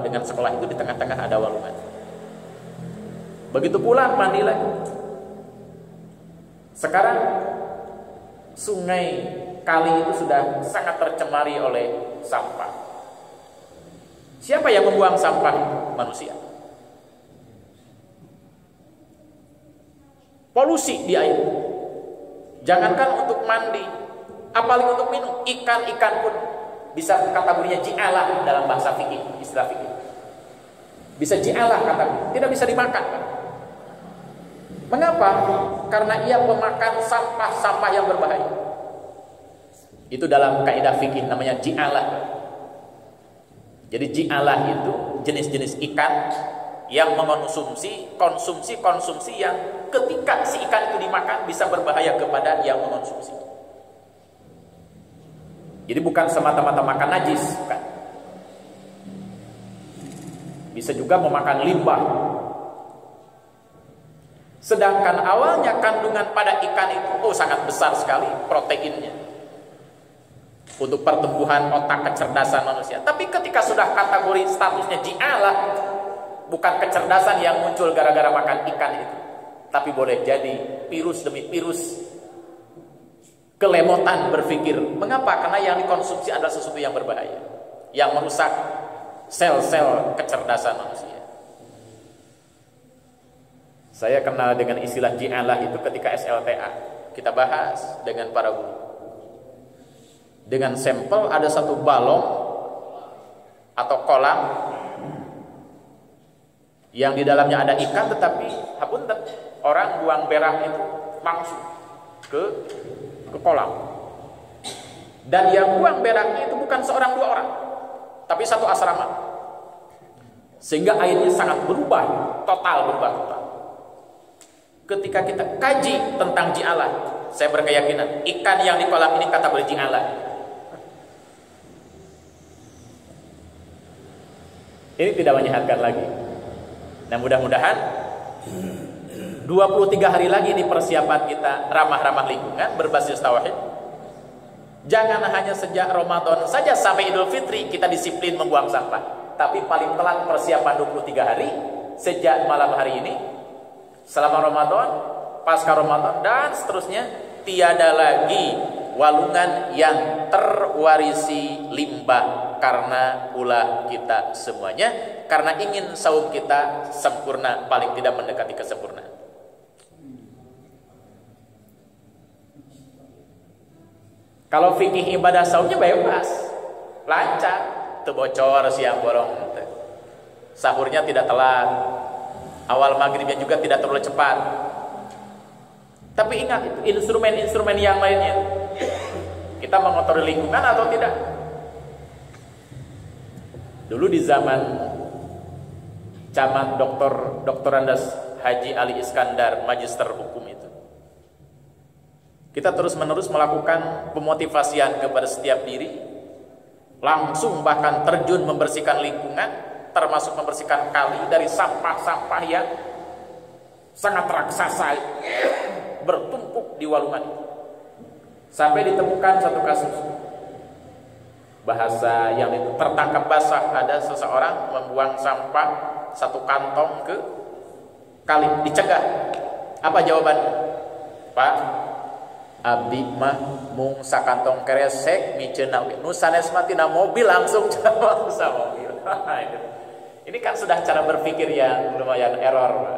dengan sekolah itu di tengah-tengah ada walungan. Begitu pulang mandi lagi. Sekarang sungai, kali itu sudah sangat tercemari oleh sampah. Siapa yang membuang sampah? Manusia. Polusi di air. Jangankan untuk mandi, apalagi untuk minum. Ikan-ikan pun bisa kategorinya ji'alah dalam bahasa fikih, istilah fikih. Bisa ji'alah kategorinya, tidak bisa dimakan. Mengapa? Karena ia pemakan sampah-sampah yang berbahaya. Itu dalam kaidah fikih namanya ji'alah. Jadi ji'alah itu jenis-jenis ikan yang mengonsumsi konsumsi yang ketika si ikan itu dimakan bisa berbahaya kepada yang mengonsumsi. Jadi bukan semata-mata makan najis, bukan. Bisa juga memakan limbah. Sedangkan awalnya kandungan pada ikan itu sangat besar sekali proteinnya untuk pertumbuhan otak kecerdasan manusia. Tapi ketika sudah kategori statusnya ji'alah, bukan kecerdasan yang muncul gara-gara makan ikan itu, tapi boleh jadi virus demi virus kelemotan berpikir. Mengapa? Karena yang dikonsumsi adalah sesuatu yang berbahaya, yang merusak sel-sel kecerdasan manusia. Saya kenal dengan istilah ji'alah itu ketika SLTA. Kita bahas dengan para guru. Dengan sampel ada satu balong atau kolam yang di dalamnya ada ikan, tetapi hapunten, orang buang berak itu langsung ke kolam. Dan yang buang beraknya itu bukan seorang dua orang, tapi satu asrama. Sehingga airnya sangat berubah, total berubah total. Ketika kita kaji tentang ji'alah, saya berkeyakinan ikan yang di kolam ini kata ji'alah. Ini tidak menyehatkan lagi. Nah, mudah-mudahan 23 hari lagi di persiapan kita ramah-ramah lingkungan berbasis tauhid. Jangan hanya sejak Ramadan saja sampai Idul Fitri kita disiplin membuang sampah, tapi paling telat persiapan 23 hari sejak malam hari ini, selama Ramadan, pasca Ramadan, dan seterusnya. Tiada lagi walungan yang terwarisi limbah karena ulah kita semuanya, karena ingin saum kita sempurna, paling tidak mendekati kesempurnaan. Kalau fikih ibadah saumnya bebas, lancar, tebocor siang bolong, sahurnya tidak telat, awal maghribnya juga tidak terlalu cepat. Tapi ingat, itu instrumen-instrumen yang lainnya, kita mengotori lingkungan atau tidak. Dulu di zaman camat Dr. Andes Haji Ali Iskandar, magister hukum itu, kita terus-menerus melakukan pemotivasian kepada setiap diri, langsung bahkan terjun membersihkan lingkungan, termasuk membersihkan kali dari sampah-sampah yang sangat raksasa bertumpuk di walungan itu. Sampai ditemukan satu kasus, bahasa yang itu tertangkap basah, ada seseorang membuang sampah satu kantong ke kali, dicegah. Apa jawabannya? Pak, abdi mah mung sakantong keresek miceuna we, nu sanes mah tina mobil langsung jawab sa mobil. Ini kan sudah cara berpikir yang lumayan error.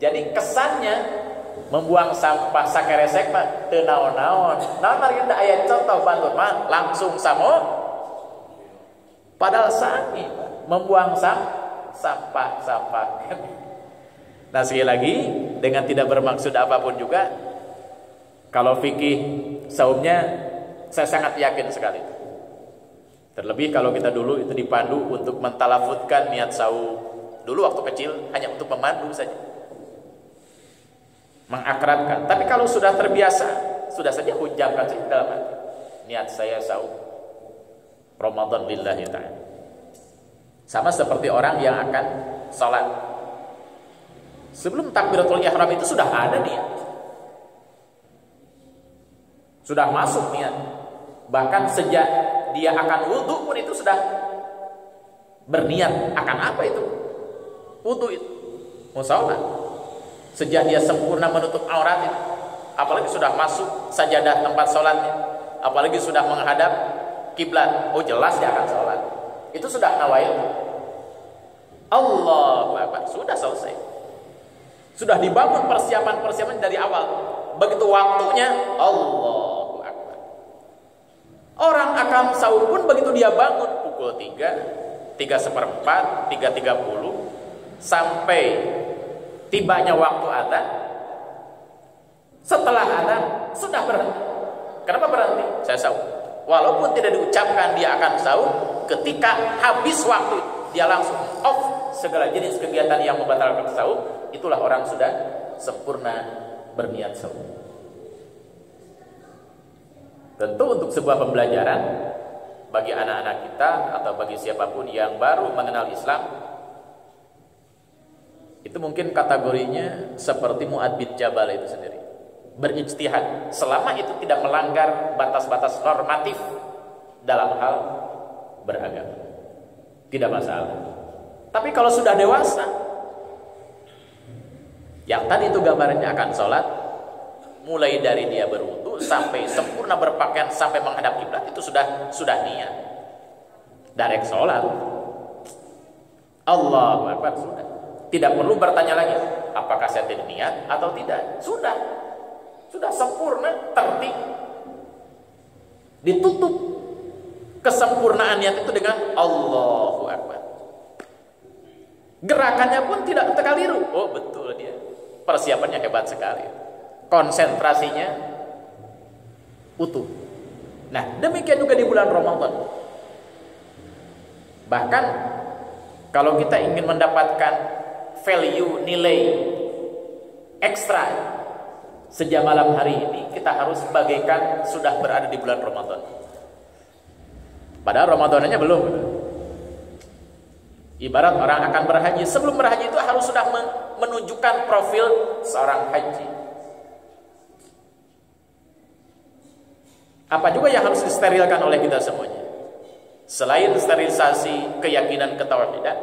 Jadi kesannya membuang sampah sakeresek mah teu naon-naon. Naon mari da aya contoh bantur mah langsung samo. Padahal sami membuang sampah. Nah, sekali lagi dengan tidak bermaksud apapun juga, kalau fikih saumnya saya sangat yakin sekali. Terlebih kalau kita dulu itu dipandu untuk mentalafutkan niat saum. Dulu waktu kecil hanya untuk memandu saja, mengakrabkan. Tapi kalau sudah terbiasa, sudah saja ucapkan saja dalam hati, niat saya saum Ramadan lillahi ta'ala. Sama seperti orang yang akan sholat, sebelum takbiratul ihram itu sudah ada niat, sudah masuk niat. Bahkan sejak dia akan wudhu pun itu sudah berniat akan apa itu? Wudu itu, mau sholat. Sejak dia sempurna menutup aurat itu, apalagi sudah masuk sajadah tempat sholatnya, apalagi sudah menghadap kiblat, oh jelas dia akan sholat. Itu sudah nawail. Allahu Akbar, sudah selesai. Sudah dibangun persiapan-persiapan dari awal. Begitu waktunya, Allahu Akbar. Orang akan sahur pun begitu dia bangun pukul 3, 3:15, 3:30 sampai tibanya waktu adzan. Setelah adzan sudah berhenti. Kenapa berhenti? Saya sahur. Walaupun tidak diucapkan dia akan sahur, ketika habis waktu dia langsung off segala jenis kegiatan yang membatalkan sahur. Itulah orang sudah sempurna berniat sahur. Tentu untuk sebuah pembelajaran bagi anak-anak kita atau bagi siapapun yang baru mengenal Islam, itu mungkin kategorinya seperti Mu'adz bin Jabal itu sendiri, berijtihad selama itu tidak melanggar batas-batas normatif dalam hal beragama, tidak masalah. Tapi kalau sudah dewasa, yang tadi itu gambarnya akan sholat, mulai dari dia berwudu sampai sempurna berpakaian sampai menghadap kiblat, itu sudah niat. Direct sholat. Allahu Akbar, sudah. Tidak perlu bertanya lagi, apakah saya tidak niat atau tidak. Sudah sempurna, tertib. Ditutup kesempurnaan niat itu dengan Allahu Akbar. Gerakannya pun tidak terkeliru. Oh betul dia. Persiapannya hebat sekali. Konsentrasinya utuh. Nah, demikian juga di bulan Ramadan. Bahkan kalau kita ingin mendapatkan value, nilai ekstra sejak malam hari ini, kita harus bagaikan sudah berada di bulan Ramadan. Padahal Ramadannya belum. Ibarat orang akan berhaji, sebelum berhaji itu harus sudah menunjukkan profil seorang haji. Apa juga yang harus disterilkan oleh kita semuanya? Selain sterilisasi keyakinan ketauhidan,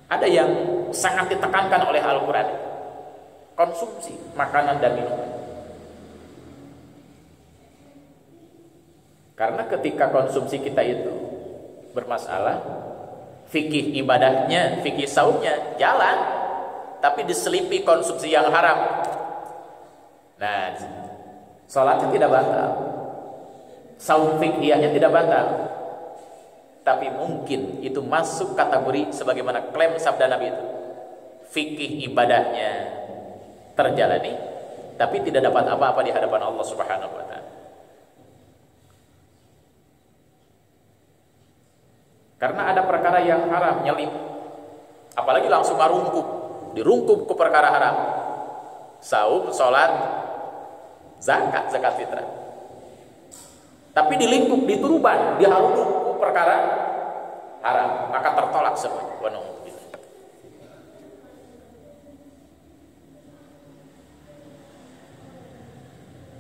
ada yang sangat ditekankan oleh Al-Quran, konsumsi makanan dan minuman. Karena ketika konsumsi kita itu bermasalah, fikih ibadahnya, fikih saumnya jalan, tapi diselipi konsumsi yang haram. Nah, sholatnya tidak batal, saum fikihnya tidak batal, tapi mungkin itu masuk kategori sebagaimana klaim sabda Nabi itu, fikih ibadahnya terjalani, tapi tidak dapat apa-apa di hadapan Allah Subhanahu wa Ta'ala. Karena ada perkara yang haram nyelip, apalagi langsung dirungkup ke perkara haram. Saum, sholat, zakat fitrah. Tapi dilingkup, dituruban, diharungkup ke perkara haram, maka tertolak semua.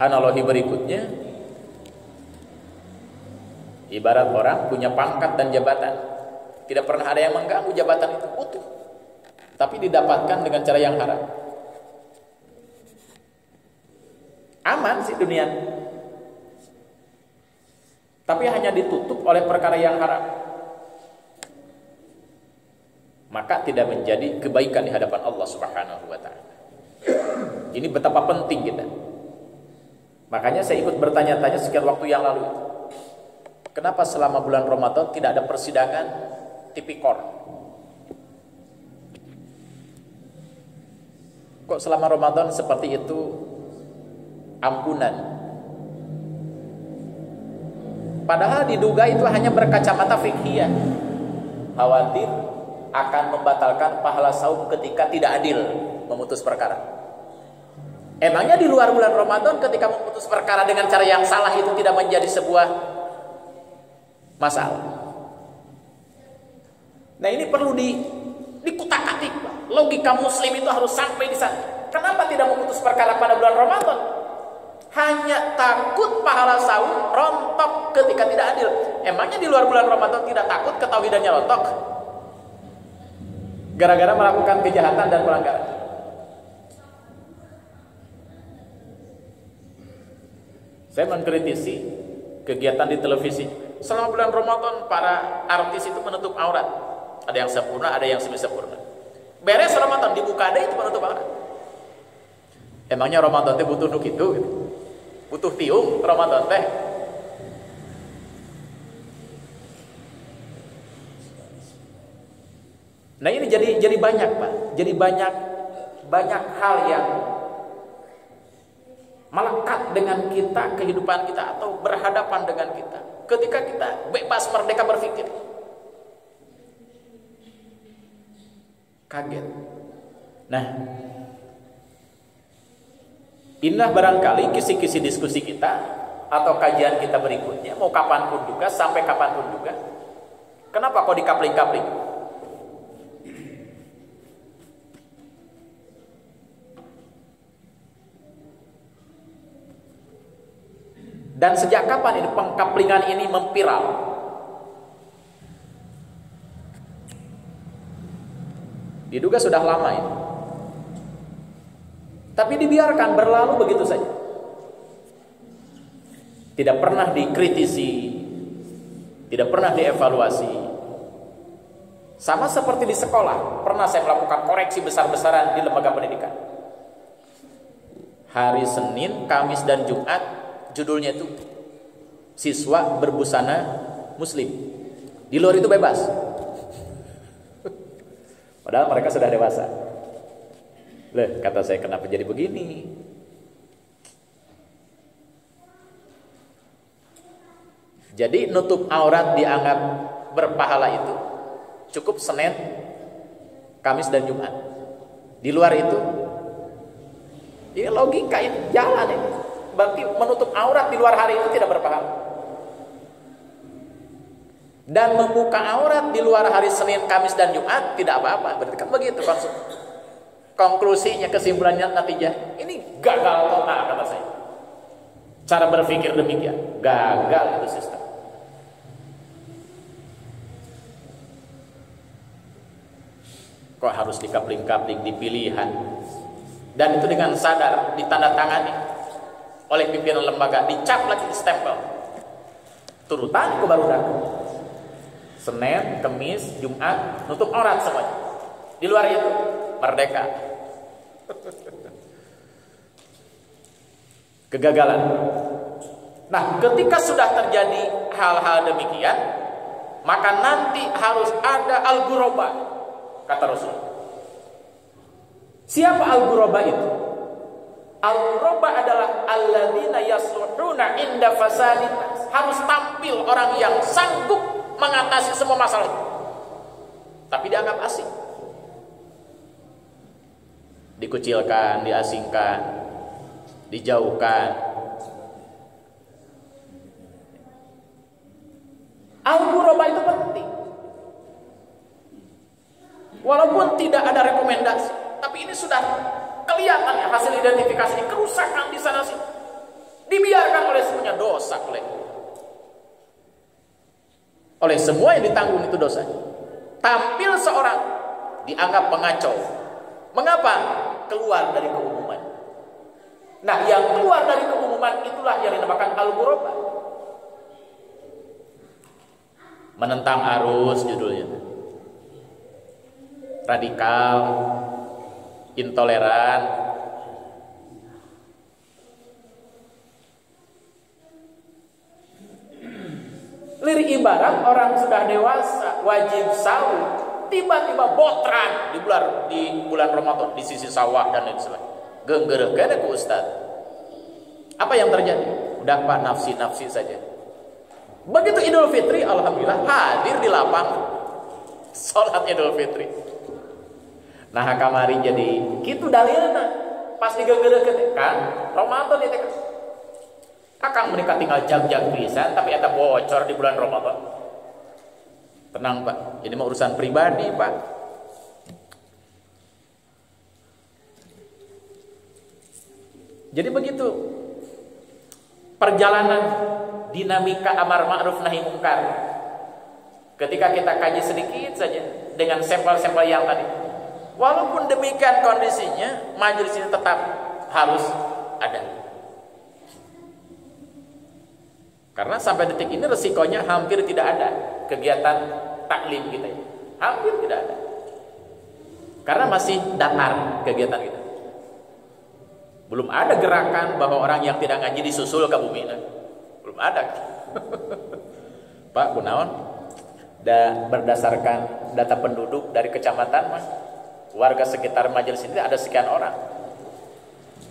Analogi berikutnya, ibarat orang punya pangkat dan jabatan, tidak pernah ada yang mengganggu jabatan itu utuh, tapi didapatkan dengan cara yang haram. Aman sih dunia, tapi hanya ditutup oleh perkara yang haram, maka tidak menjadi kebaikan di hadapan Allah Subhanahu wa Ta'ala. Ini betapa penting kita. Makanya saya ikut bertanya-tanya sekian waktu yang lalu, kenapa selama bulan Ramadan tidak ada persidangan tipikor? Kok selama Ramadan seperti itu ampunan? Padahal diduga itu hanya berkacamata fikhiyah, khawatir akan membatalkan pahala saum ketika tidak adil memutus perkara. Emangnya di luar bulan Ramadan ketika memutus perkara dengan cara yang salah itu tidak menjadi sebuah masalah? Nah, ini perlu dikutak-atik. Logika muslim itu harus sampai di sana. Kenapa tidak memutus perkara pada bulan Ramadan? Hanya takut pahala saum rontok ketika tidak adil. Emangnya di luar bulan Ramadan tidak takut ketauhidannya rontok? Gara-gara melakukan kejahatan dan pelanggaran. Saya mengkritisi kegiatan di televisi. Selama bulan Ramadan para artis itu menutup aurat. Ada yang sempurna, ada yang semi-sempurna. Beres Ramadan dibuka ada itu menutup aurat. Emangnya Ramadan teh butuh nuk itu? Gitu. Butuh tiung Ramadan teh. Nah ini jadi banyak Pak. Jadi banyak hal yang melekat dengan kita, kehidupan kita atau berhadapan dengan kita. Ketika kita bebas merdeka berpikir. Kaget. Nah, inilah barangkali kisi-kisi diskusi kita atau kajian kita berikutnya, mau kapanpun juga, sampai kapanpun juga. Kenapa kok dikapling-kapling? Dan sejak kapan ini pengkaplingan ini memviral? Diduga sudah lama ini. Tapi dibiarkan berlalu begitu saja. Tidak pernah dikritisi, tidak pernah dievaluasi. Sama seperti di sekolah, pernah saya melakukan koreksi besar-besaran di lembaga pendidikan. Hari Senin, Kamis, dan Jumat judulnya itu siswa berbusana muslim. Di luar itu bebas. Padahal mereka sudah dewasa. Loh, kata saya, kenapa jadi begini? Jadi nutup aurat dianggap berpahala itu cukup Senin, Kamis, dan Jumat. Di luar itu, ini logika ini jalan ini. Berarti menutup aurat di luar hari itu tidak berpahala. Dan membuka aurat di luar hari Senin, Kamis, dan Jumat tidak apa-apa. Berarti kan begitu konklusinya, kesimpulannya, natijah. Ini gagal total kata saya. Cara berpikir demikian, gagal itu sistem. Kok harus dikapling-kapling, dipilihan. Dan itu dengan sadar ditandatangani oleh pimpinan lembaga, dicap lagi, di stempel. Turutan ku baru datang. Senin, Kamis, Jumat, nutup aurat semuanya. Di luar itu merdeka. Kegagalan. Nah, ketika sudah terjadi hal-hal demikian, maka nanti harus ada al-ghuraba, kata Rasul. Siapa al-ghuraba itu? Al-ghuraba adalah alladzina yasluhuna inda fasadinas. Harus tampil orang yang sanggup mengatasi semua masalah itu. Tapi dianggap asing. Dikucilkan, diasingkan, dijauhkan. Al-ghuraba itu penting. Walaupun tidak ada rekomendasi, tapi ini sudah kelihatan ya hasil identifikasi, kerusakan di sana sini. Dibiarkan oleh semuanya, dosa oleh semua yang ditanggung itu dosa. Tampil seorang dianggap pengacau. Mengapa? Keluar dari keumuman. Nah, yang keluar dari keumuman itulah yang dinamakan al-ghuraba. Menentang arus judulnya. Radikal, intoleran. Lirik ibarat orang sudah dewasa, wajib sahur, tiba-tiba botran di bulan Ramadan di sisi sawah dan lain sebagainya. Genggerek ku Ustaz. Apa yang terjadi? Udah Pak, nafsi saja. Begitu Idul Fitri, alhamdulillah hadir di lapangan salat Idul Fitri. Nah, kamari jadi gitu dalilna. Pas digenggereukeun kan Ramadan itu kan. Akang menikah tinggal jag-jag pisan tapi eta bocor di bulan Ramadan. Tenang Pak, ini mah urusan pribadi Pak. Jadi begitu perjalanan dinamika amar ma'ruf nahi mungkar. Ketika kita kaji sedikit saja dengan sampel-sampel yang tadi, walaupun demikian kondisinya, majelis ini tetap harus ada. Karena sampai detik ini resikonya hampir tidak ada kegiatan taklim kita ini. Hampir tidak ada. Karena masih datar kegiatan kita. Belum ada gerakan bahwa orang yang tidak ngaji disusul ke bumi. Belum ada. Pak Gunawan, berdasarkan data penduduk dari kecamatan, Mas, warga sekitar majelis ini ada sekian orang.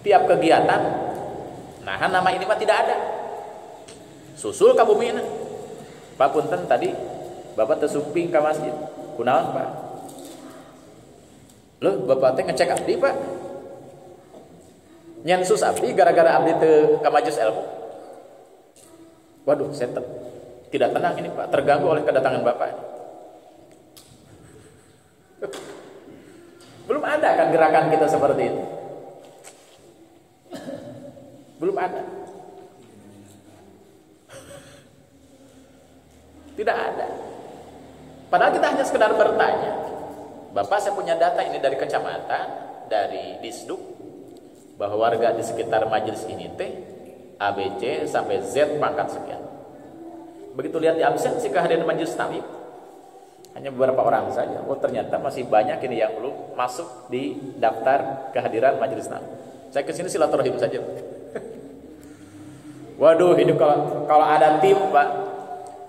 Tiap kegiatan, nah nama ini mah tidak ada. Susul ke bumi. Pak punten tadi Bapak tersumping ke masjid. Kunaon, Pak? Loh, Bapak teh ngecek abdi, Pak. Nyensus abdi gara-gara abdi teu ka majelis ilmu. Waduh, saya tidak tenang ini, Pak, terganggu oleh kedatangan Bapak. Belum ada kan gerakan kita seperti itu. Belum ada. Tidak ada. Padahal kita hanya sekedar bertanya. Bapak, saya punya data ini dari kecamatan, dari Disduk, bahwa warga di sekitar majelis ini teh ABC sampai Z pangkat sekian. Begitu lihat di absensi kehadiran majelis taklim, hanya beberapa orang saja. Oh, ternyata masih banyak ini yang belum masuk di daftar kehadiran majelis taklim. Saya kesini silaturahim saja. Waduh, ini kalau ada tim, Pak,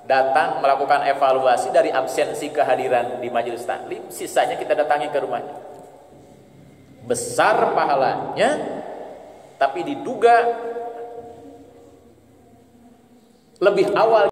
datang melakukan evaluasi dari absensi kehadiran di majelis taklim, sisanya kita datangi ke rumahnya. Besar pahalanya, tapi diduga lebih awal